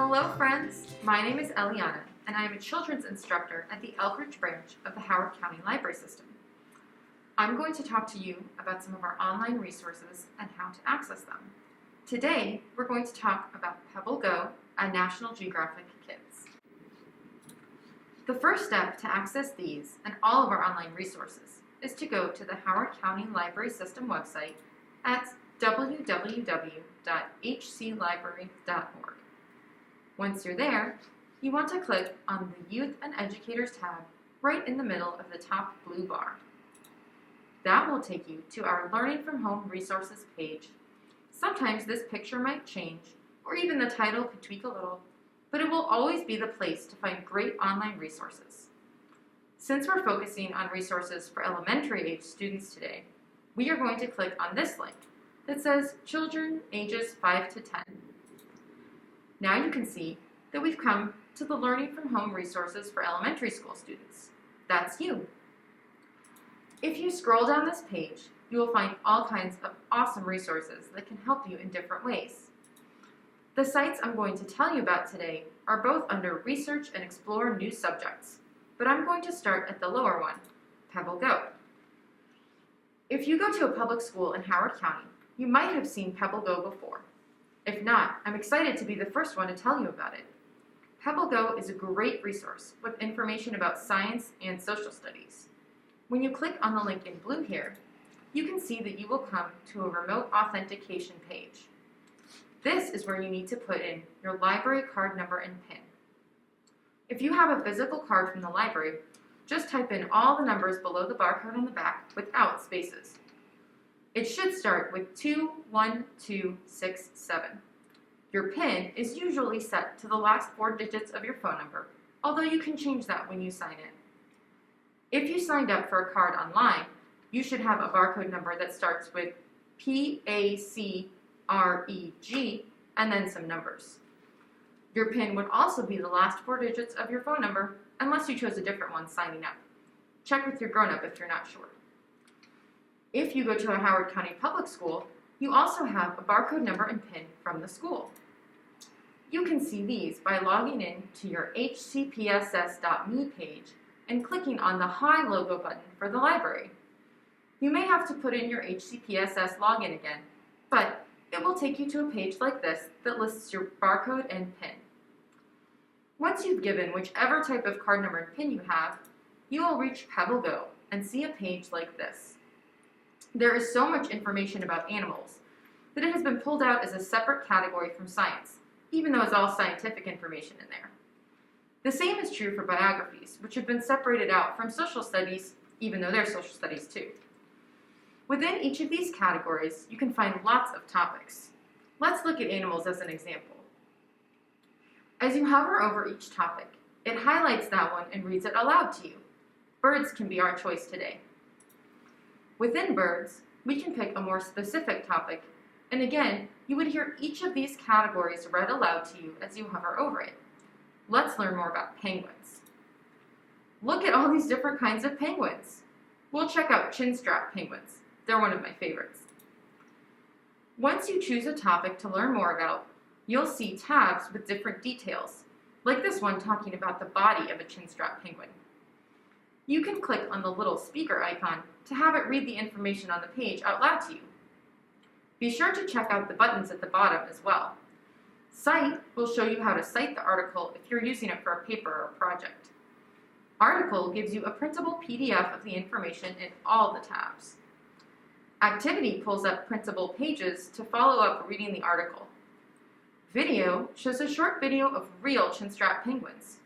Hello friends, my name is Eliana and I am a children's instructor at the Elkridge branch of the Howard County Library System. I'm going to talk to you about some of our online resources and how to access them. Today, we're going to talk about PebbleGo and National Geographic Kids. The first step to access these and all of our online resources is to go to the Howard County Library System website at www.hclibrary.org. Once you're there, you want to click on the Youth and Educators tab right in the middle of the top blue bar. That will take you to our Learning from Home resources page. Sometimes this picture might change, or even the title could tweak a little, but it will always be the place to find great online resources. Since we're focusing on resources for elementary age students today, we are going to click on this link that says Children ages 5 to 10. Now you can see that we've come to the Learning from Home resources for elementary school students. That's you. If you scroll down this page, you will find all kinds of awesome resources that can help you in different ways. The sites I'm going to tell you about today are both under Research and Explore New Subjects, but I'm going to start at the lower one, PebbleGo. If you go to a public school in Howard County, you might have seen PebbleGo before. If not, I'm excited to be the first one to tell you about it. PebbleGo is a great resource with information about science and social studies. When you click on the link in blue here, you can see that you will come to a remote authentication page. This is where you need to put in your library card number and PIN. If you have a physical card from the library, just type in all the numbers below the barcode on the back without spaces. It should start with 21267. Your PIN is usually set to the last 4 digits of your phone number, although you can change that when you sign in. If you signed up for a card online, you should have a barcode number that starts with PACREG and then some numbers. Your PIN would also be the last 4 digits of your phone number unless you chose a different one signing up. Check with your grown-up if you're not sure. If you go to a Howard County public school, you also have a barcode number and PIN from the school. You can see these by logging in to your hcpss.me page and clicking on the Hi logo button for the library. You may have to put in your HCPSS login again, but it will take you to a page like this that lists your barcode and PIN. Once you've given whichever type of card number and PIN you have, you will reach PebbleGo and see a page like this. There is so much information about animals that it has been pulled out as a separate category from science, even though it's all scientific information in there. The same is true for biographies, which have been separated out from social studies, even though they're social studies too. Within each of these categories, you can find lots of topics. Let's look at animals as an example. As you hover over each topic, it highlights that one and reads it aloud to you. Birds can be our choice today. Within birds, we can pick a more specific topic, and again, you would hear each of these categories read aloud to you as you hover over it. Let's learn more about penguins. Look at all these different kinds of penguins. We'll check out chinstrap penguins. They're one of my favorites. Once you choose a topic to learn more about, you'll see tabs with different details, like this one talking about the body of a chinstrap penguin. You can click on the little speaker icon to have it read the information on the page out loud to you. Be sure to check out the buttons at the bottom as well. Cite will show you how to cite the article if you're using it for a paper or a project. Article gives you a printable PDF of the information in all the tabs. Activity pulls up printable pages to follow up reading the article. Video shows a short video of real chinstrap penguins.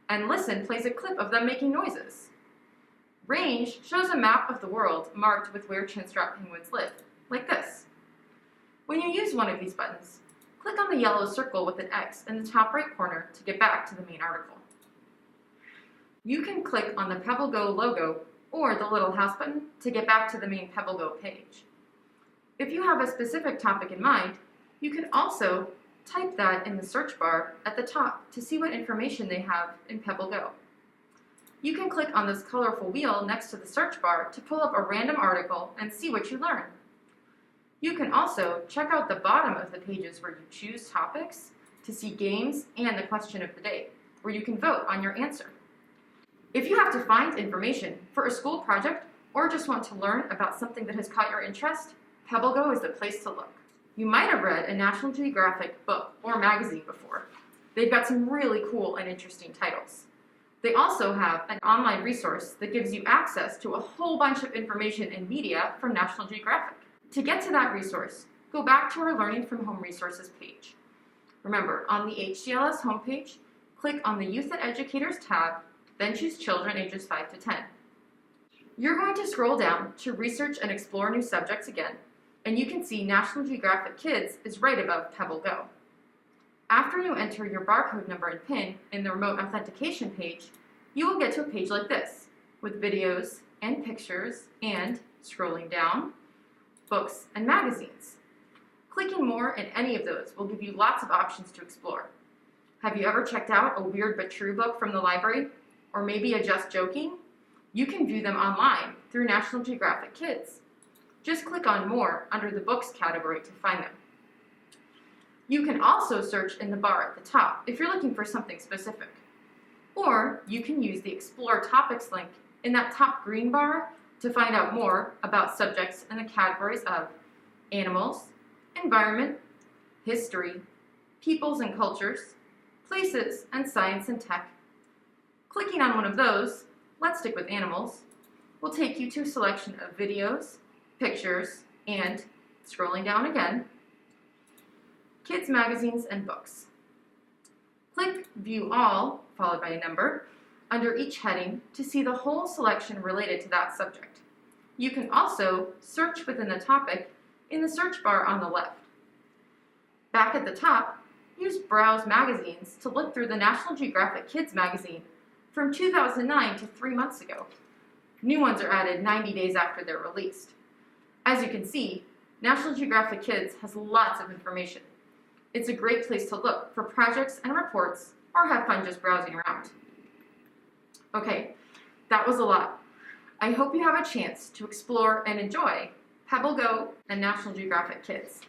And Listen plays a clip of them making noises. Range shows a map of the world marked with where chinstrap penguins live, like this. When you use one of these buttons, click on the yellow circle with an X in the top right corner to get back to the main article. You can click on the PebbleGo logo or the little house button to get back to the main PebbleGo page. If you have a specific topic in mind, you can also type that in the search bar at the top to see what information they have in PebbleGo. You can click on this colorful wheel next to the search bar to pull up a random article and see what you learn. You can also check out the bottom of the pages where you choose topics to see games and the question of the day, where you can vote on your answer. If you have to find information for a school project or just want to learn about something that has caught your interest, PebbleGo is the place to look. You might have read a National Geographic book or magazine before. They've got some really cool and interesting titles. They also have an online resource that gives you access to a whole bunch of information and media from National Geographic. To get to that resource, go back to our Learning from Home Resources page. Remember, on the HGLS homepage, click on the Youth and Educators tab, then choose Children ages 5 to 10. You're going to scroll down to Research and Explore New Subjects again, and you can see National Geographic Kids is right above PebbleGo. After you enter your barcode number and PIN in the remote authentication page, you will get to a page like this, with videos and pictures and, scrolling down, books and magazines. Clicking more in any of those will give you lots of options to explore. Have you ever checked out a Weird But True book from the library? Or maybe a Just Joking? You can view them online through National Geographic Kids. Just click on More under the Books category to find them. You can also search in the bar at the top if you're looking for something specific. Or you can use the Explore Topics link in that top green bar to find out more about subjects in the categories of animals, environment, history, peoples and cultures, places, and science and tech. Clicking on one of those, let's stick with animals, will take you to a selection of videos, pictures, and, scrolling down again, kids magazines and books. Click View All, followed by a number, under each heading to see the whole selection related to that subject. You can also search within the topic in the search bar on the left. Back at the top, use Browse Magazines to look through the National Geographic Kids magazine from 2009 to 3 months ago. New ones are added 90 days after they're released. As you can see, National Geographic Kids has lots of information. It's a great place to look for projects and reports or have fun just browsing around. Okay, that was a lot. I hope you have a chance to explore and enjoy PebbleGo and National Geographic Kids.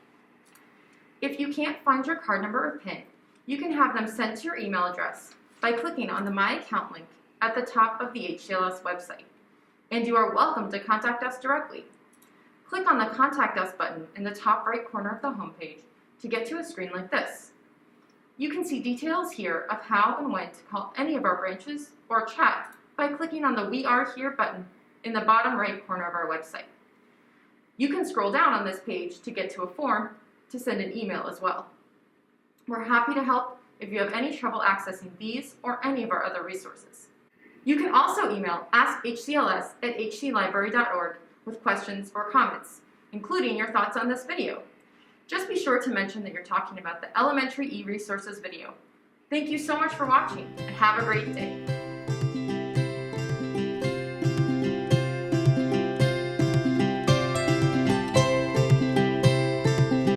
If you can't find your card number or PIN, you can have them sent to your email address by clicking on the My Account link at the top of the HGLS website. And you are welcome to contact us directly. Click on the Contact Us button in the top right corner of the homepage to get to a screen like this. You can see details here of how and when to call any of our branches or chat by clicking on the We Are Here button in the bottom right corner of our website. You can scroll down on this page to get to a form to send an email as well. We're happy to help if you have any trouble accessing these or any of our other resources. You can also email askhcls@hclibrary.org with questions or comments, including your thoughts on this video. Just be sure to mention that you're talking about the Elementary e-Resources video. Thank you so much for watching, and have a great day.